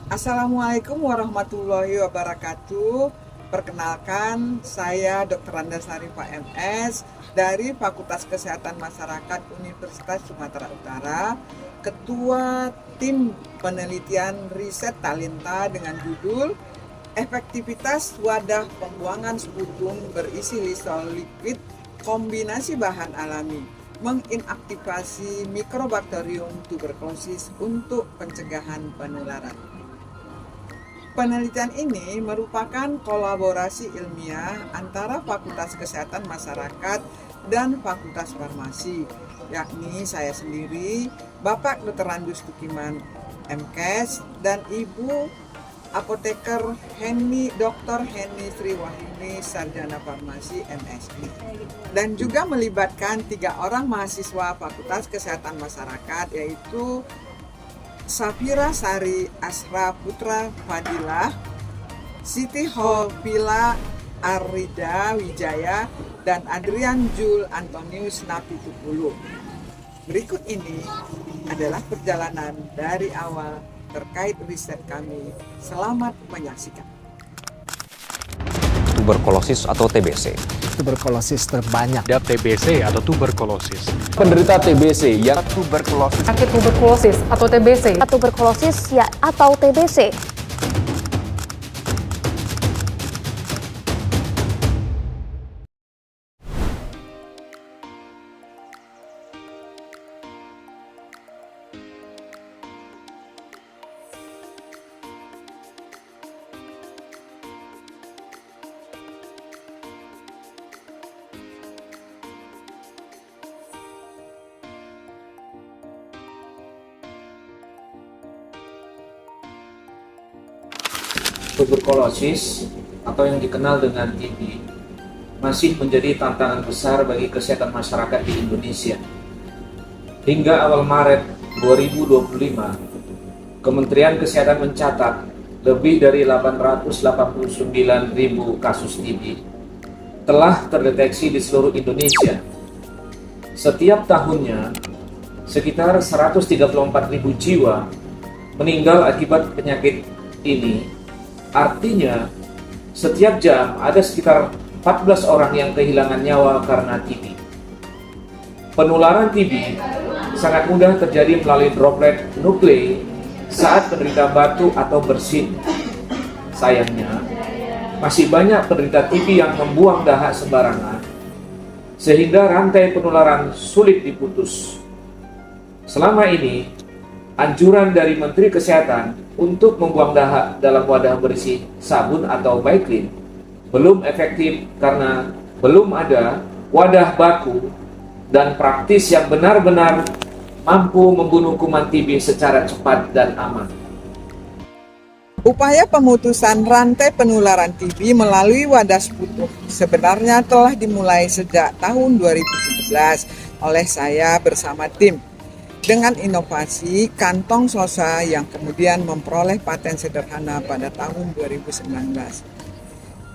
Assalamualaikum warahmatullahi wabarakatuh. Perkenalkan, saya Dr. Randa Sarifah MS dari Fakultas Kesehatan Masyarakat Universitas Sumatera Utara, Ketua Tim Penelitian Riset Talinta dengan judul Efektivitas Wadah Pembuangan Sputum Berisi Lisol Liquid Kombinasi Bahan Alami menginaktivasi Mycobacterium tuberculosis untuk pencegahan penularan. Penelitian ini merupakan kolaborasi ilmiah antara Fakultas Kesehatan Masyarakat dan Fakultas Farmasi, yakni saya sendiri, Bapak Dr. Randus Tukiman, MKes, dan Ibu Apoteker Dr. Heni Sri Wahyuni, Sarjana Farmasi MSI. Dan juga melibatkan 3 orang mahasiswa Fakultas Kesehatan Masyarakat, yaitu Safira Sari Asra Putra Fadilah, Siti Hovila Arida Wijaya, dan Adrian Jul Antonius Napitupulu. Berikut ini adalah perjalanan dari awal terkait riset kami. Selamat menyaksikan. Tuberkulosis atau TBC. Tuberkulosis terbanyak. Ada TBC atau tuberkulosis. Penderita TBC yang Tuberkulosis. Sakit tuberkulosis atau TBC. Tuberkulosis ya atau TBC. Tuberkulosis atau yang dikenal dengan TB masih menjadi tantangan besar bagi kesehatan masyarakat di Indonesia. Hingga awal Maret 2025, Kementerian Kesehatan mencatat lebih dari 889.000 kasus TB telah terdeteksi di seluruh Indonesia. Setiap tahunnya, sekitar 134.000 jiwa meninggal akibat penyakit ini. Artinya, setiap jam ada sekitar 14 orang yang kehilangan nyawa karena TB. Penularan TB sangat mudah terjadi melalui droplet nuklei saat penderita batuk atau bersin. Sayangnya, masih banyak penderita TB yang membuang dahak sembarangan, sehingga rantai penularan sulit diputus. Selama ini, anjuran dari Menteri Kesehatan untuk membuang dahak dalam wadah berisi sabun atau Baiklin belum efektif karena belum ada wadah baku dan praktis yang benar-benar mampu membunuh kuman TB secara cepat dan aman. Upaya pemutusan rantai penularan TB melalui wadah sputum sebenarnya telah dimulai sejak tahun 2017 oleh saya bersama tim, dengan inovasi kantong sosa yang kemudian memperoleh paten sederhana pada tahun 2019.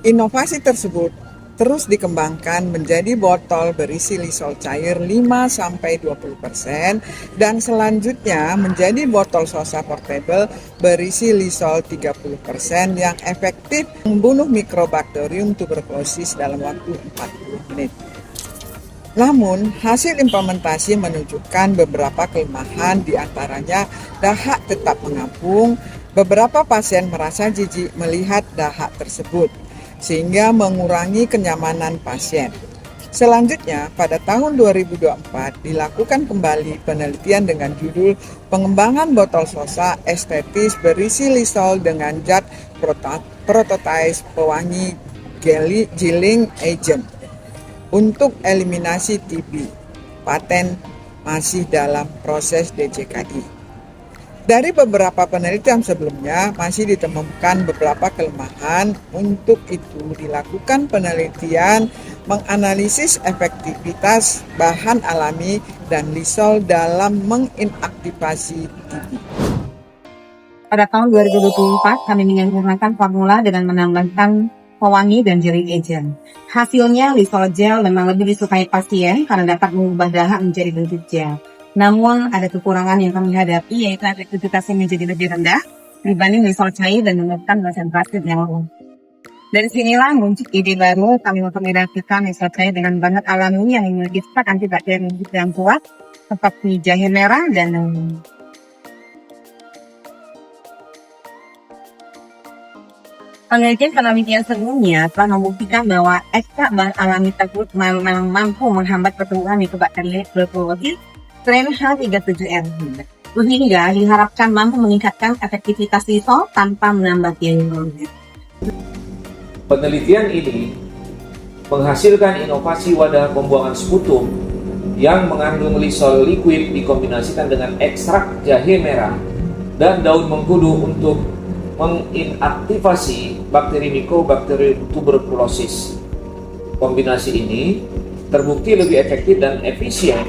Inovasi tersebut terus dikembangkan menjadi botol berisi lisol cair 5-20% dan selanjutnya menjadi botol sosa portable berisi lisol 30% yang efektif membunuh Mycobacterium tuberculosis dalam waktu 40 menit. Namun, hasil implementasi menunjukkan beberapa kelemahan, diantaranya dahak tetap mengapung. Beberapa pasien merasa jijik melihat dahak tersebut, sehingga mengurangi kenyamanan pasien. Selanjutnya, pada tahun 2024 dilakukan kembali penelitian dengan judul Pengembangan Botol Sosa Estetis Berisi Lisol dengan Zat Prototype Pewangi Giling Agent untuk eliminasi TB. Paten masih dalam proses DJKI. Dari beberapa penelitian sebelumnya masih ditemukan beberapa kelemahan. Untuk itu dilakukan penelitian menganalisis efektivitas bahan alami dan lisol dalam menginaktivasi TB. Pada tahun 2024, kami menyempurnakan formula dengan menambahkan pewangi dan jelly agent. Hasilnya, Lysol Gel memang lebih disukai pasien karena dapat mengubah dahak menjadi bentuk gel. Namun, ada kekurangan yang kami hadapi, yaitu efektivitasnya menjadi lebih rendah dibanding Lysol cair dan memerlukan konsentrasi yang rendah. Dari sinilah muncul ide baru kami mengkombinasikan Lysol cair dengan bahan alami yang memiliki sifat antibakteri yang kuat, seperti jahe merah dan penelitian sebelumnya telah membuktikan bahwa ekstrak bahan alami tersebut memang mampu menghambat pertumbuhan Mycobacterium tuberculosis strain H37N. Sehingga diharapkan mampu meningkatkan efektivitas Lysol tanpa menambah biaya. Penelitian ini menghasilkan inovasi wadah pembuangan sputum yang mengandung Lysol liquid dikombinasikan dengan ekstrak jahe merah dan daun mengkudu untuk menginaktivasi bakteri Mycobacterium tuberculosis. Kombinasi ini terbukti lebih efektif dan efisien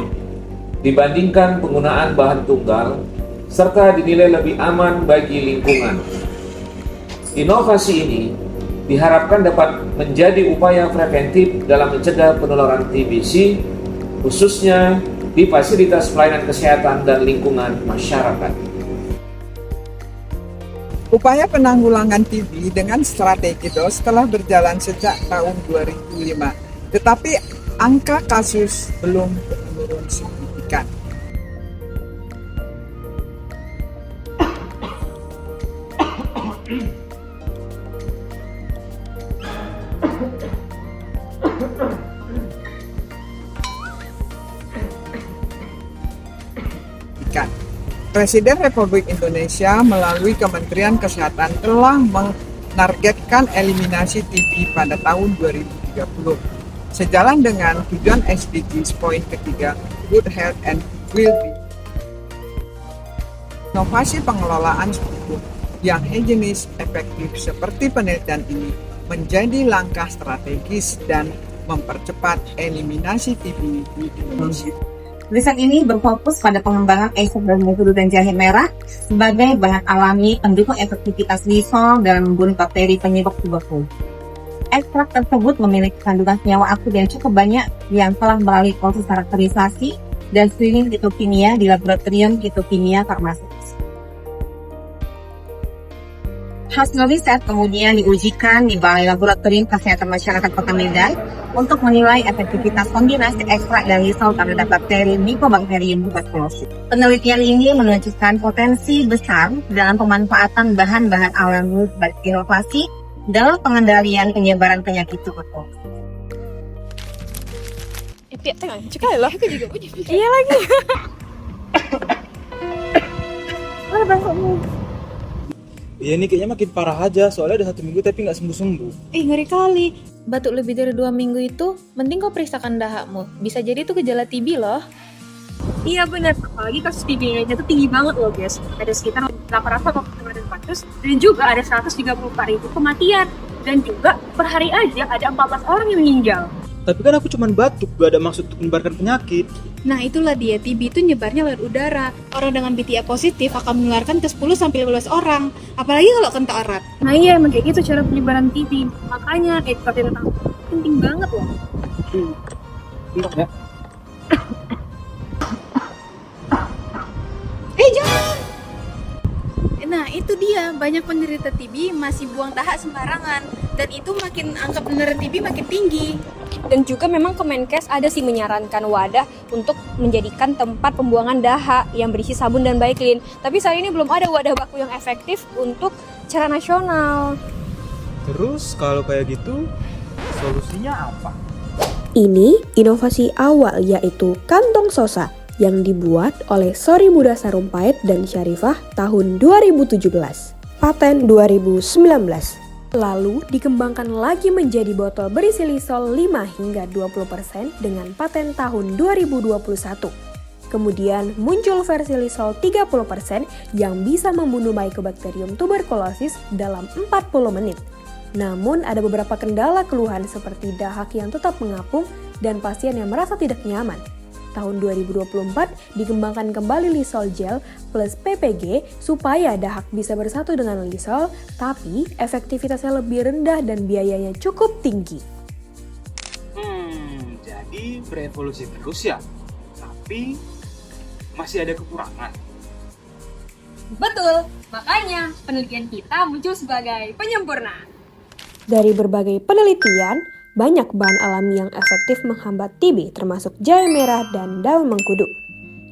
dibandingkan penggunaan bahan tunggal serta dinilai lebih aman bagi lingkungan. Inovasi ini diharapkan dapat menjadi upaya preventif dalam mencegah penularan TBC, khususnya di fasilitas pelayanan kesehatan dan lingkungan masyarakat. Upaya penanggulangan TB dengan strategi DOS telah berjalan sejak tahun 2005, tetapi angka kasus belum menurun signifikan. Presiden Republik Indonesia melalui Kementerian Kesehatan telah menargetkan eliminasi TB pada tahun 2030. Sejalan dengan tujuan SDGs poin ketiga, Good Health and Well-being. Inovasi pengelolaan sputum yang higienis efektif seperti penelitian ini menjadi langkah strategis dan mempercepat eliminasi TB di Indonesia. Riset ini berfokus pada pengembangan ekstrak daun mengkudu dan jahe merah sebagai bahan alami pendukung efektivitas Lysol dalam membunuh bakteri penyebab tuberkulosis. Ekstrak tersebut memiliki kandungan senyawa aktif yang cukup banyak yang telah melalui proses karakterisasi dan screening fitokimia di laboratorium fitokimia farmaseutis. Hasil riset kemudian diujikan di Balai Laboratorium Kesehatan Masyarakat Kota Medan untuk menilai efektivitas kombinasi ekstrak dan Lysol terhadap bakteri Mycobacterium tuberculosis. Penelitian ini menunjukkan potensi besar dalam pemanfaatan bahan-bahan alami sebagai inovasi dalam pengendalian penyebaran penyakit tuberkulosis. Tiap tengah, cekal lah. Aku juga punya. Iya lagi. Mana bangsatmu? Iya nih kayaknya makin parah aja, soalnya udah 1 minggu tapi nggak sembuh-sembuh. Ngeri kali. Batuk lebih dari 2 minggu itu, mending kau periksakan dahakmu. Bisa jadi itu gejala TB loh. Iya benar, apalagi kasus TB-nya itu tinggi banget loh guys. Ada sekitar 800 dan juga ada 134.000 kematian. Dan juga per hari aja ada 14 orang yang meninggal. Tapi kan aku cuma batuk, gak ada maksud untuk menyebarkan penyakit. Nah itulah dia, TB itu nyebarnya lewat udara. Orang dengan BTA positif akan menularkan ke 10-15 orang. Apalagi kalau kontak erat. Nah iya, emang kayak gitu cara penyebaran TB. Makanya edukasi tentang penting banget loh. Bentar ya. Jangan! Nah itu dia, banyak penderita TB masih buang dahak sembarangan. Dan itu makin angka penderita TB makin tinggi. Dan juga memang Kemenkes ada sih menyarankan wadah untuk menjadikan tempat pembuangan dahak yang berisi sabun dan Baiklin. Tapi saat ini belum ada wadah baku yang efektif untuk secara nasional. Terus kalau kayak gitu, solusinya apa? Ini inovasi awal yaitu kantong sosa yang dibuat oleh Sori Muda Sarumpait dan Syarifah tahun 2017. Paten 2019. Lalu dikembangkan lagi menjadi botol berisi Lysol 5 hingga 20% dengan paten tahun 2021. Kemudian muncul versi Lysol 30% yang bisa membunuh Mycobacterium tuberculosis dalam 40 menit. Namun ada beberapa kendala keluhan seperti dahak yang tetap mengapung dan pasien yang merasa tidak nyaman. tahun 2024 dikembangkan kembali Lysol Gel plus PPG supaya dahak bisa bersatu dengan Lysol, tapi efektivitasnya lebih rendah dan biayanya cukup tinggi. Jadi berevolusi terus ya? Tapi masih ada kekurangan. Betul, makanya penelitian kita muncul sebagai penyempurna. Dari berbagai penelitian, banyak bahan alami yang efektif menghambat TB termasuk jahe merah dan daun mengkudu.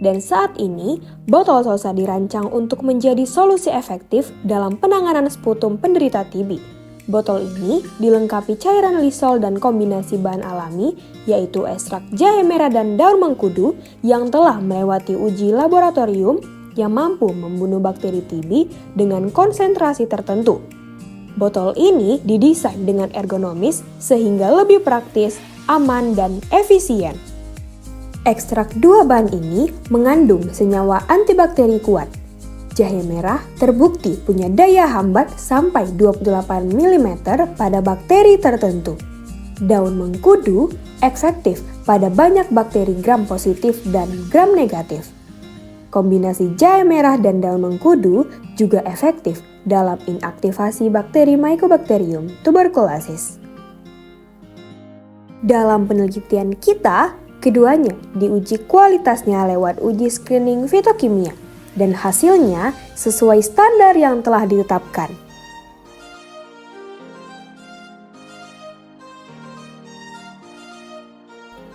Dan saat ini, botol sosa dirancang untuk menjadi solusi efektif dalam penanganan sputum penderita TB. Botol ini dilengkapi cairan Lysol dan kombinasi bahan alami, yaitu ekstrak jahe merah dan daun mengkudu yang telah melewati uji laboratorium yang mampu membunuh bakteri TB dengan konsentrasi tertentu. Botol ini didesain dengan ergonomis sehingga lebih praktis, aman, dan efisien. Ekstrak dua bahan ini mengandung senyawa antibakteri kuat. Jahe merah terbukti punya daya hambat sampai 28 mm pada bakteri tertentu. Daun mengkudu efektif pada banyak bakteri gram positif dan gram negatif. Kombinasi jahe merah dan daun mengkudu juga efektif dalam inaktivasi bakteri Mycobacterium tuberculosis. Dalam penelitian kita, keduanya diuji kualitasnya lewat uji screening fitokimia dan hasilnya sesuai standar yang telah ditetapkan.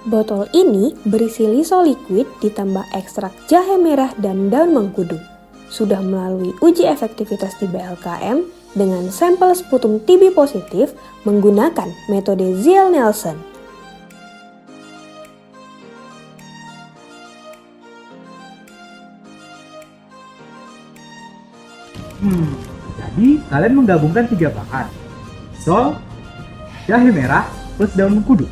Botol ini berisi Lysol liquid ditambah ekstrak jahe merah dan daun mengkudu. Sudah melalui uji efektivitas di BLKM dengan sampel sputum TB positif menggunakan metode Ziel-Nielsen. Jadi kalian menggabungkan 3 bahan. Lysol, jahe merah, plus daun mengkudu.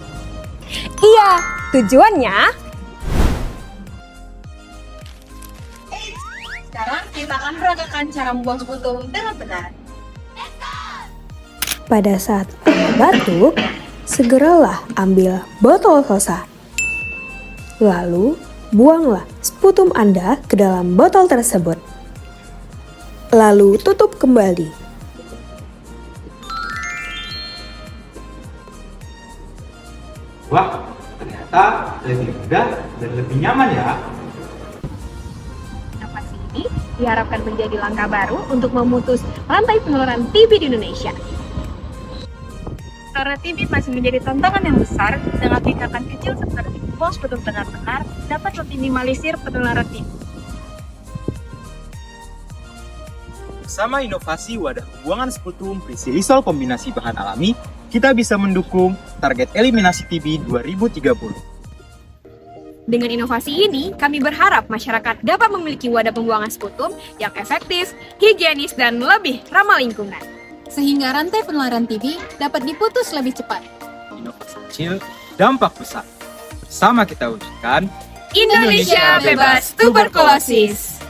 Iya, tujuannya Sekarang kita akan peragakan cara membuang sputum dengan benar. Pada saat Anda batuk, segeralah ambil botol sosa. Lalu, buanglah sputum Anda ke dalam botol tersebut. Lalu tutup kembali. Wah, ternyata lebih mudah dan lebih nyaman ya. inovasi ini diharapkan menjadi langkah baru untuk memutus rantai penularan TB di Indonesia. Karena TB masih menjadi tantangan yang besar, dengan tindakan kecil seperti membuang sputum dengan benar dapat meminimalisir penularan TB. Bersama inovasi wadah pembuangan sputum berisi Lysol kombinasi bahan alami, kita bisa mendukung target eliminasi TB 2030. Dengan inovasi ini, kami berharap masyarakat dapat memiliki wadah pembuangan sputum yang efektif, higienis, dan lebih ramah lingkungan. Sehingga rantai penularan TB dapat diputus lebih cepat. Inovasi kecil, dampak besar. Bersama kita wujudkan Indonesia bebas tuberkulosis.